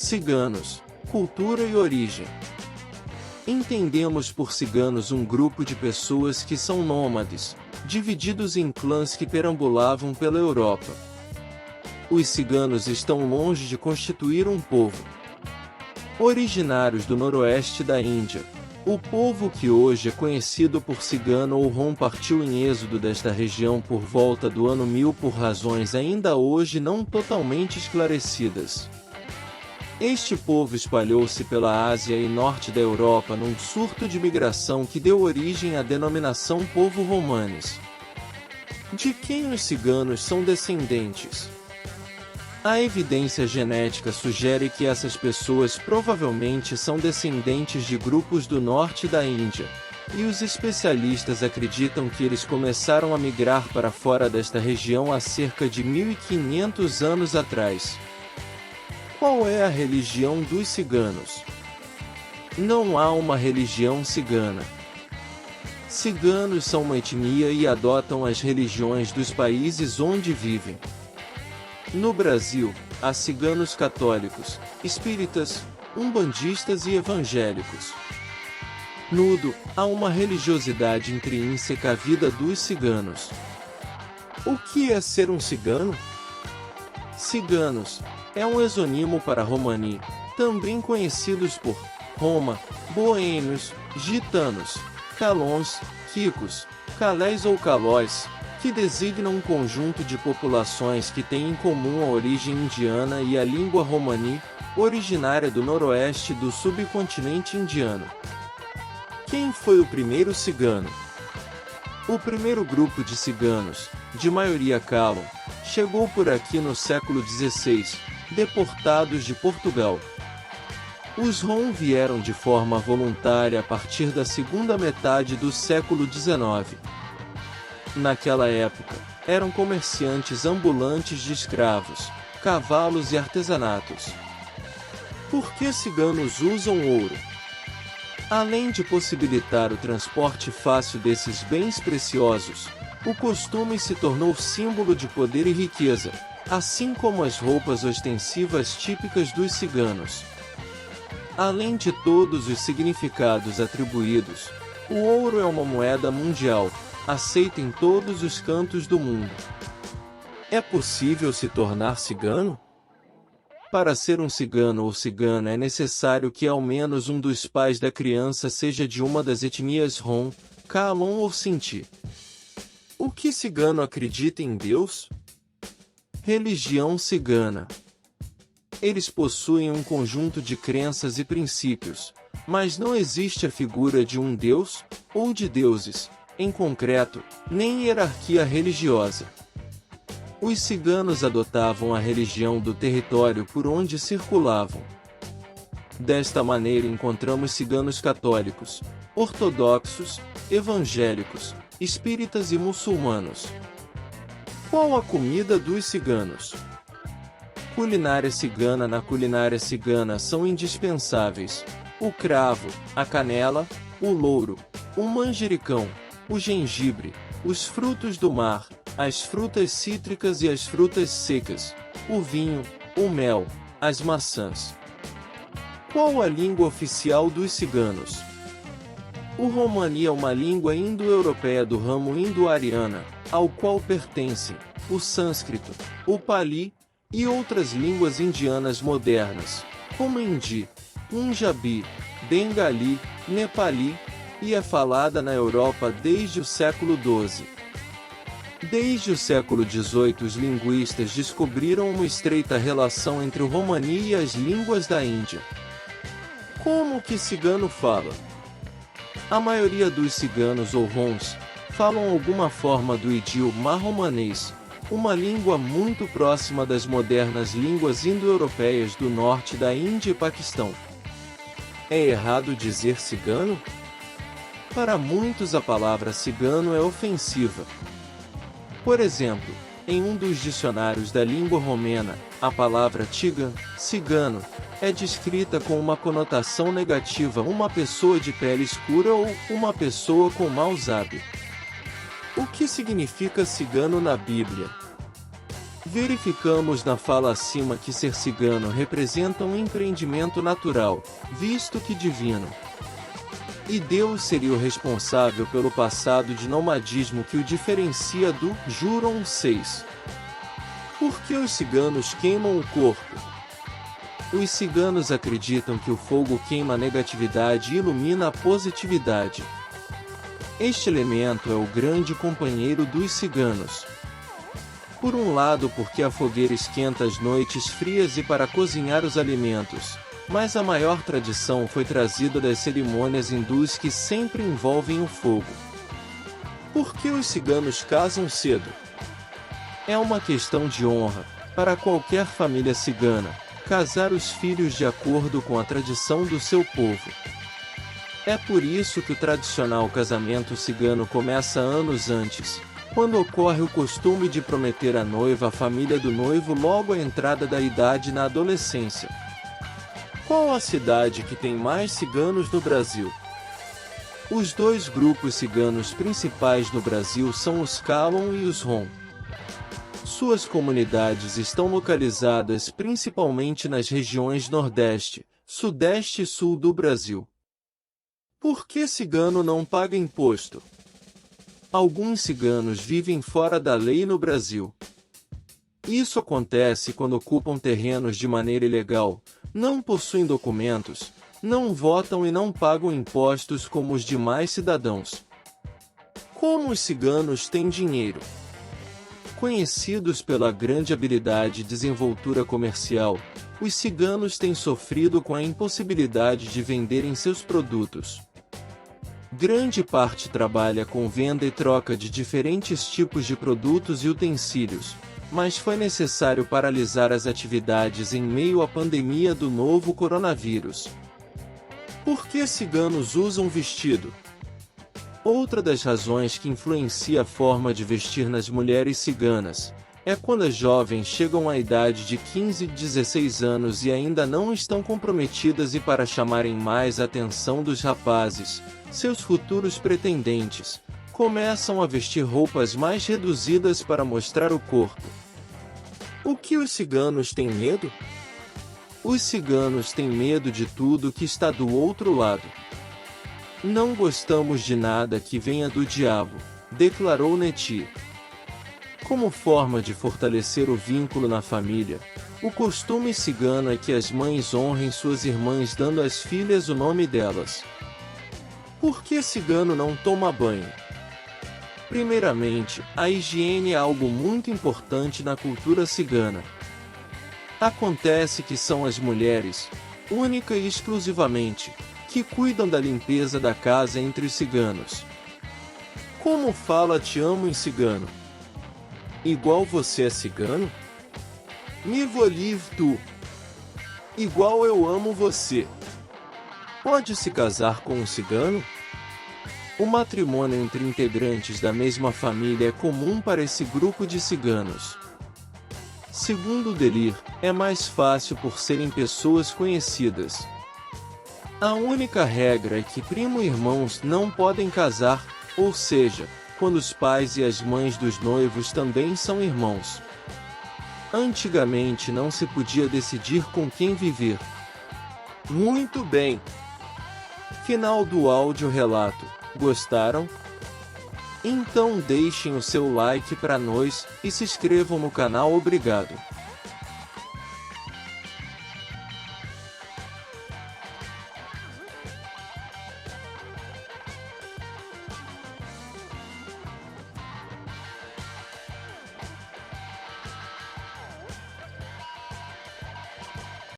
Ciganos, cultura e origem. Entendemos por ciganos um grupo de pessoas que são nômades, divididos em clãs que perambulavam pela Europa. Os ciganos estão longe de constituir um povo. Originários do noroeste da Índia, o povo que hoje é conhecido por cigano ou rom partiu em êxodo desta região por volta do ano 1000 por razões ainda hoje não totalmente esclarecidas. Este povo espalhou-se pela Ásia e norte da Europa num surto de migração que deu origem à denominação povo romanes. De quem os ciganos são descendentes? A evidência genética sugere que essas pessoas provavelmente são descendentes de grupos do norte da Índia, e os especialistas acreditam que eles começaram a migrar para fora desta região há cerca de 1500 anos atrás. Qual é a religião dos ciganos? Não há uma religião cigana. Ciganos são uma etnia e adotam as religiões dos países onde vivem. No Brasil, há ciganos católicos, espíritas, umbandistas e evangélicos. Nudo, há uma religiosidade intrínseca à vida dos ciganos. O que é ser um cigano? Ciganos é um exonimo para romani, também conhecidos por Roma, boêmios, gitanos, calons, quicos, calés ou calóis, que designam um conjunto de populações que têm em comum a origem indiana e a língua romani, originária do noroeste do subcontinente indiano. Quem foi o primeiro cigano? O primeiro grupo de ciganos, de maioria calon, chegou por aqui no século XVI, deportados de Portugal. Os rom vieram de forma voluntária a partir da segunda metade do século XIX. Naquela época, eram comerciantes ambulantes de escravos, cavalos e artesanatos. Por que ciganos usam ouro? Além de possibilitar o transporte fácil desses bens preciosos, o costume se tornou símbolo de poder e riqueza, assim como as roupas ostensivas típicas dos ciganos. Além de todos os significados atribuídos, o ouro é uma moeda mundial, aceita em todos os cantos do mundo. É possível se tornar cigano? Para ser um cigano ou cigana é necessário que ao menos um dos pais da criança seja de uma das etnias rom, calon ou sinti. O que cigano acredita em Deus? Religião cigana. Eles possuem um conjunto de crenças e princípios, mas não existe a figura de um deus, ou de deuses, em concreto, nem hierarquia religiosa. Os ciganos adotavam a religião do território por onde circulavam. Desta maneira encontramos ciganos católicos, ortodoxos, evangélicos, espíritas e muçulmanos. Qual a comida dos ciganos? Culinária cigana. Na culinária cigana são indispensáveis o cravo, a canela, o louro, o manjericão, o gengibre, os frutos do mar, as frutas cítricas e as frutas secas, o vinho, o mel, as maçãs. Qual a língua oficial dos ciganos? O romani é uma língua indo-europeia do ramo indo-ariana, ao qual pertencem o sânscrito, o pali e outras línguas indianas modernas, como hindi, punjabi, bengali, nepali, e é falada na Europa desde o século XII. Desde o século XVIII os linguistas descobriram uma estreita relação entre o romani e as línguas da Índia. Como que cigano fala? A maioria dos ciganos ou roms falam alguma forma do idioma romanês, uma língua muito próxima das modernas línguas indo-europeias do norte da Índia e Paquistão. É errado dizer cigano? Para muitos a palavra cigano é ofensiva. Por exemplo, em um dos dicionários da língua romena, a palavra tigan, cigano, é descrita com uma conotação negativa, uma pessoa de pele escura ou uma pessoa com maus hábitos. O que significa cigano na Bíblia? Verificamos na fala acima que ser cigano representa um empreendimento natural, visto que divino. E Deus seria o responsável pelo passado de nomadismo que o diferencia do Jurom 6. Por que os ciganos queimam o corpo? Os ciganos acreditam que o fogo queima a negatividade e ilumina a positividade. Este elemento é o grande companheiro dos ciganos. Por um lado, porque a fogueira esquenta as noites frias e para cozinhar os alimentos, mas a maior tradição foi trazida das cerimônias hindus que sempre envolvem o fogo. Por que os ciganos casam cedo? É uma questão de honra, para qualquer família cigana, casar os filhos de acordo com a tradição do seu povo. É por isso que o tradicional casamento cigano começa anos antes, quando ocorre o costume de prometer à noiva a família do noivo logo à entrada da idade na adolescência. Qual a cidade que tem mais ciganos no Brasil? Os dois grupos ciganos principais no Brasil são os Kalon e os Rom. Suas comunidades estão localizadas principalmente nas regiões Nordeste, Sudeste e Sul do Brasil. Por que cigano não paga imposto? Alguns ciganos vivem fora da lei no Brasil. Isso acontece quando ocupam terrenos de maneira ilegal, não possuem documentos, não votam e não pagam impostos como os demais cidadãos. Como os ciganos têm dinheiro? Conhecidos pela grande habilidade e desenvoltura comercial, os ciganos têm sofrido com a impossibilidade de venderem seus produtos. Grande parte trabalha com venda e troca de diferentes tipos de produtos e utensílios, mas foi necessário paralisar as atividades em meio à pandemia do novo coronavírus. Por que ciganos usam vestido? Outra das razões que influencia a forma de vestir nas mulheres ciganas é quando as jovens chegam à idade de 15 e 16 anos e ainda não estão comprometidas e para chamarem mais a atenção dos rapazes, seus futuros pretendentes, começam a vestir roupas mais reduzidas para mostrar o corpo. O que os ciganos têm medo? Os ciganos têm medo de tudo que está do outro lado. Não gostamos de nada que venha do diabo, declarou Neti. Como forma de fortalecer o vínculo na família, o costume cigano é que as mães honrem suas irmãs dando às filhas o nome delas. Por que cigano não toma banho? Primeiramente, a higiene é algo muito importante na cultura cigana. Acontece que são as mulheres, única e exclusivamente, que cuidam da limpeza da casa entre os ciganos. Como fala te amo em cigano? Igual você é cigano? Me volive tu. Igual eu amo você. Pode se casar com um cigano? O matrimônio entre integrantes da mesma família é comum para esse grupo de ciganos. Segundo Delir, é mais fácil por serem pessoas conhecidas. A única regra é que primo e irmãos não podem casar, ou seja, quando os pais e as mães dos noivos também são irmãos. Antigamente não se podia decidir com quem viver. Muito bem! Final do áudio relato. Gostaram? Então deixem o seu like para nós e se inscrevam no canal. Obrigado.